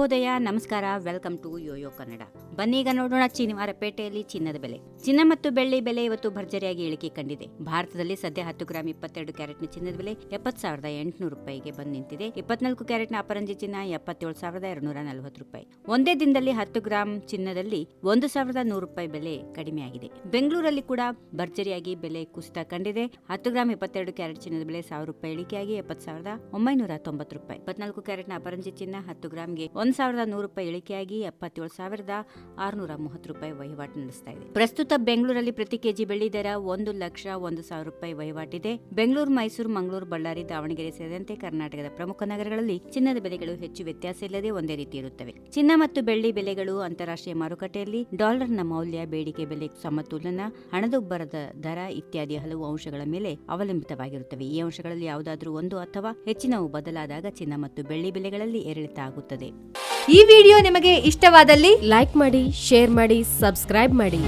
ಶುಭೋದಯ, ನಮಸ್ಕಾರ, welcome to Yoyo Kannada. ಬನ್ನೀಗ ನೋಡೋಣ ಚಿನ್ನವಾರಪೇಟೆಯಲ್ಲಿ ಚಿನ್ನದ ಬೆಲೆ. ಚಿನ್ನ ಮತ್ತು ಬೆಳ್ಳಿ ಬೆಲೆ ಇವತ್ತು ಭರ್ಜರಿಯಾಗಿ ಇಳಿಕೆ ಕಂಡಿದೆ. ಭಾರತದಲ್ಲಿ ಸದ್ಯ 10 ಗ್ರಾಂ 22 ಕ್ಯಾರೆಟ್ನ ಚಿನ್ನದ ಬೆಲೆ 70,800 ರೂಪಾಯಿಗೆ ಬಂದು ನಿಂತಿದೆ. 24 ಕ್ಯಾರೆಟ್ನ ಅಪರಂಜಿ ಚಿನ್ನ 77,240 ರೂಪಾಯಿ. ಒಂದೇ ದಿನದಲ್ಲಿ 10 ಗ್ರಾಂ ಚಿನ್ನದಲ್ಲಿ 1,100 ರೂಪಾಯಿ ಬೆಲೆ ಕಡಿಮೆಯಾಗಿದೆ. ಬೆಂಗಳೂರಲ್ಲಿ ಕೂಡ ಭರ್ಜರಿಯಾಗಿ ಬೆಲೆ ಕುಸಿತ ಕಂಡಿದೆ. 10 ಗ್ರಾಂ 22 ಕ್ಯಾರೆಟ್ ಚಿನ್ನದ ಬೆಲೆ 1,000 ರೂಪಾಯಿ ಇಳಿಕೆಯಾಗಿ 70,990 ರೂಪಾಯಿ. 24 ಕ್ಯಾರೆಟ್ನ ಅಪರಂಜಿ ಚಿನ್ನ 10 ಗ್ರಾಂಗೆ 1,100 ರೂಪಾಯಿ ಇಳಿಕೆಯಾಗಿ 77,630 ರೂಪಾಯಿ ವಹಿವಾಟು ನಡೆಸ್ತಾ ಇದೆ. ಪ್ರಸ್ತುತ ಬೆಂಗಳೂರಲ್ಲಿ ಪ್ರತಿ ಕೆಜಿ ಬೆಳ್ಳಿ ದರ 1,01,000 ರೂಪಾಯಿ ವಹಿವಾಟಿದೆ. ಬೆಂಗಳೂರು, ಮೈಸೂರು, ಮಂಗಳೂರು, ಬಳ್ಳಾರಿ, ದಾವಣಗೆರೆ ಸೇರಿದಂತೆ ಕರ್ನಾಟಕದ ಪ್ರಮುಖ ನಗರಗಳಲ್ಲಿ ಚಿನ್ನದ ಬೆಲೆಗಳು ಹೆಚ್ಚು ವ್ಯತ್ಯಾಸ ಇಲ್ಲದೆ ಒಂದೇ ರೀತಿ ಇರುತ್ತವೆ. ಚಿನ್ನ ಮತ್ತು ಬೆಳ್ಳಿ ಬೆಲೆಗಳು ಅಂತಾರಾಷ್ಟ್ರೀಯ ಮಾರುಕಟ್ಟೆಯಲ್ಲಿ ಡಾಲರ್ನ ಮೌಲ್ಯ, ಬೇಡಿಕೆ ಬೆಲೆ ಸಮತೋಲನ, ಹಣದುಬ್ಬರದ ದರ ಇತ್ಯಾದಿ ಹಲವು ಅಂಶಗಳ ಮೇಲೆ ಅವಲಂಬಿತವಾಗಿರುತ್ತವೆ. ಈ ಅಂಶಗಳಲ್ಲಿ ಯಾವುದಾದ್ರೂ ಒಂದು ಅಥವಾ ಹೆಚ್ಚಿನವು ಬದಲಾದಾಗ ಚಿನ್ನ ಮತ್ತು ಬೆಳ್ಳಿ ಬೆಲೆಗಳಲ್ಲಿ ಏರಿಳಿತ ಆಗುತ್ತದೆ. ಈ ವಿಡಿಯೋ ನಿಮಗೆ ಇಷ್ಟವಾದಲ್ಲಿ ಲೈಕ್ ಮಾಡಿ, ಶೇರ್ ಮಾಡಿ, ಸಬ್ಸ್ಕ್ರೈಬ್ ಮಾಡಿ.